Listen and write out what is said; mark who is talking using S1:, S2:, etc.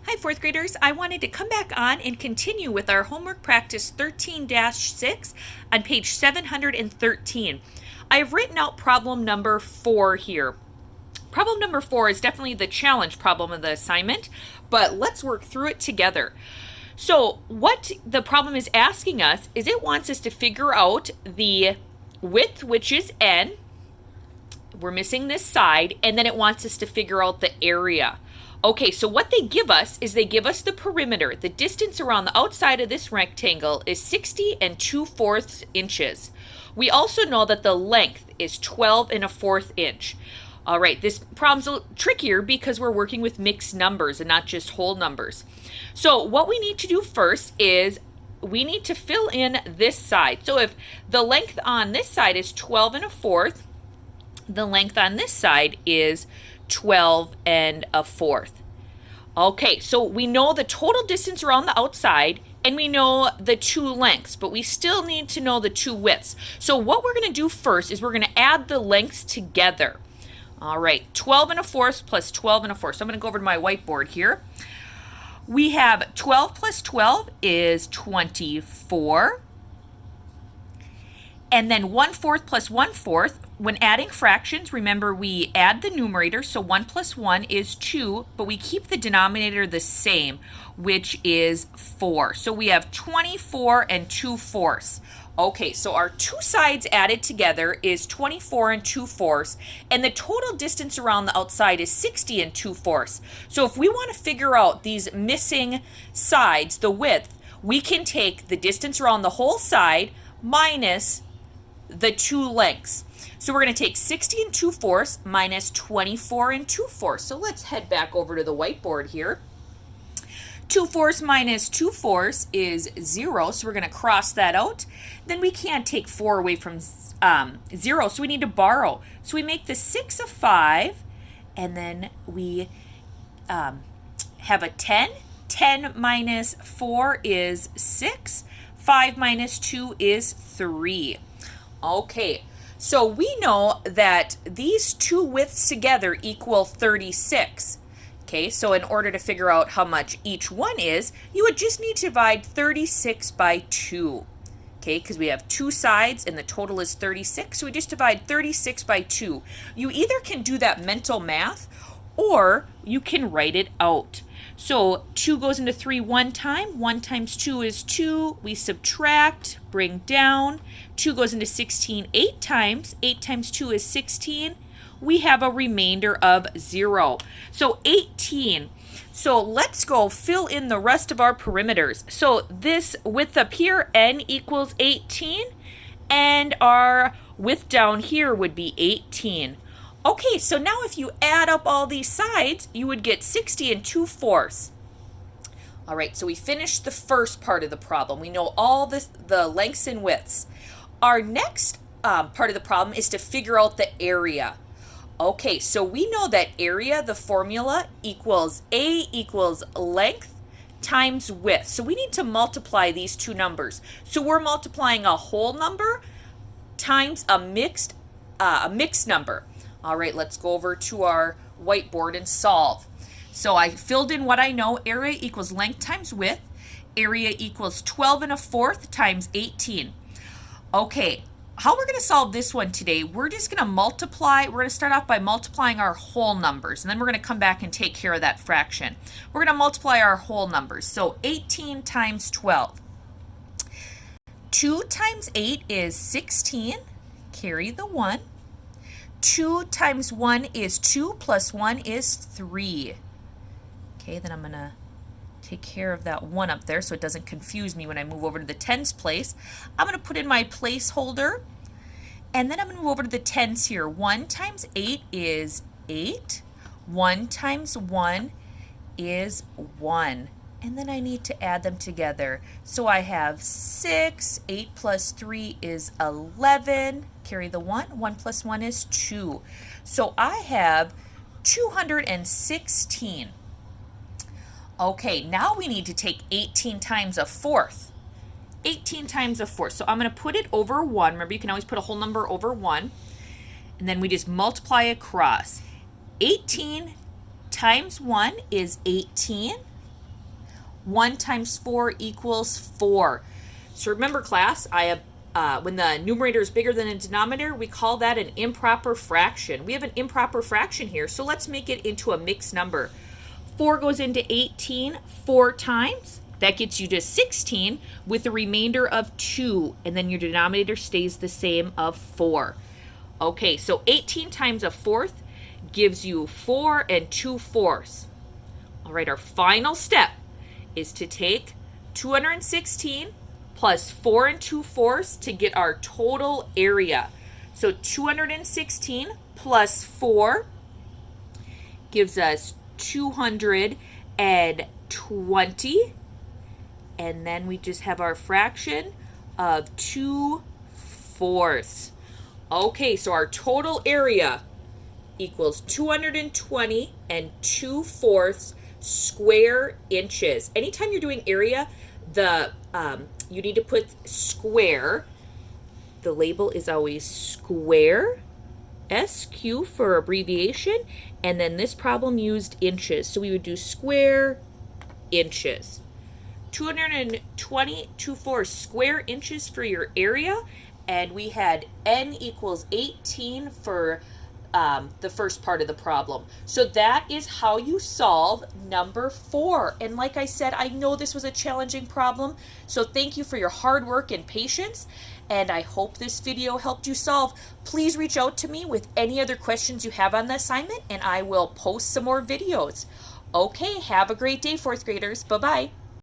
S1: Hi, fourth graders. I wanted to come back on and continue with our homework practice 13-6 on page 713. I have written out problem number 4 here. Problem number 4 is definitely the challenge problem of the assignment, but let's work through it together. So what the problem is asking us is it wants us to figure out the width, which is n. We're missing this side, and then it wants us to figure out the area. Okay, so what they give us is they give us the perimeter. The distance around the outside of this rectangle is 60 and 2/4 inches. We also know that the length is 12 and a fourth inch. All right, this problem's a little trickier because we're working with mixed numbers and not just whole numbers. So what we need to do first is we need to fill in this side. So if the length on this side is 12 and a fourth, the length on this side is 12 and a fourth. Okay, so we know the total distance around the outside and we know the two lengths, but we still need to know the two widths. So what we're going to do first is we're going to add the lengths together. All right, 12 and a fourth plus 12 and a fourth. So I'm going to go over to my whiteboard here. We have 12 plus 12 is 24. And then 1/4 plus 1/4, when adding fractions, remember we add the numerator, so 1 plus 1 is 2, but we keep the denominator the same, which is 4. So we have 24 and 2/4. Okay, so our two sides added together is 24 and 2/4, and the total distance around the outside is 60 and 2/4. So if we want to figure out these missing sides, the width, we can take the distance around the whole side minus the two lengths. So we're going to take 60 and 2/4 minus 24 and 2/4. So let's head back over to the whiteboard here. 2/4 minus 2/4 is 0, so we're going to cross that out. Then we can't take 4 away from 0, so we need to borrow. So we make the 6 a 5, and then we have a 10. 10 minus 4 is 6. 5 minus 2 is 3. Okay, so we know that these two widths together equal 36. Okay, so in order to figure out how much each one is, you would just need to divide 36 by 2. Okay, because we have two sides and the total is 36, so we just divide 36 by 2. You either can do that mental math or you can write it out. So 2 goes into 3 one time. 1 times 2 is 2. We subtract, bring down. 2 goes into 16 8 times. 8 times 2 is 16. We have a remainder of 0. So 18. So let's go fill in the rest of our perimeters. So this width up here, n equals 18. And our width down here would be 18. Okay, so now if you add up all these sides, you would get 60 and 2/4. All right, so we finished the first part of the problem. We know all the lengths and widths. Our next part of the problem is to figure out the area. Okay, so we know that area, the formula, equals A equals length times width. So we need to multiply these two numbers. So we're multiplying a whole number times a mixed number. All right, let's go over to our whiteboard and solve. So I filled in what I know. Area equals length times width. Area equals 12 and a fourth times 18. Okay, how we're going to solve this one today, we're just going to multiply. We're going to start off by multiplying our whole numbers, and then we're going to come back and take care of that fraction. We're going to multiply our whole numbers. So 18 times 12. 2 times 8 is 16. Carry the 1. 2 times 1 is 2 plus 1 is 3. Okay, then I'm going to take care of that 1 up there so it doesn't confuse me when I move over to the tens place. I'm going to put in my placeholder, and then I'm going to move over to the tens here. 1 times 8 is 8. 1 times 1 is 1. And then I need to add them together. So I have 6, 8 plus 3 is 11. Carry the 1, 1 plus 1 is 2. So I have 216. Okay, now we need to take 18 times a fourth. 18 times a fourth. So I'm going to put it over 1. Remember, you can always put a whole number over 1. And then we just multiply across. 18 times 1 is 18. 1 times 4 equals 4. So remember, class, when the numerator is bigger than the denominator, we call that an improper fraction. We have an improper fraction here, so let's make it into a mixed number. 4 goes into 18 4 times. That gets you to 16 with a remainder of 2, and then your denominator stays the same of 4. Okay, so 18 times a fourth gives you 4 2/4. All right, our final step is to take 216 plus 4 2/4 to get our total area. So 216 plus 4 gives us 220, and then we just have our fraction of 2/4. Okay, so our total area equals 220 2/4 square inches. Anytime you're doing area, you need to put square. The label is always square, SQ for abbreviation, and then this problem used inches. So we would do square inches. 220 2/4 square inches for your area, and we had n equals 18 for the first part of the problem. So that is how you solve number 4. And like I said, I know this was a challenging problem, so thank you for your hard work and patience, and I hope this video helped you solve. Please reach out to me with any other questions you have on the assignment, and I will post some more videos. Okay, have a great day, 4th graders. Bye-bye.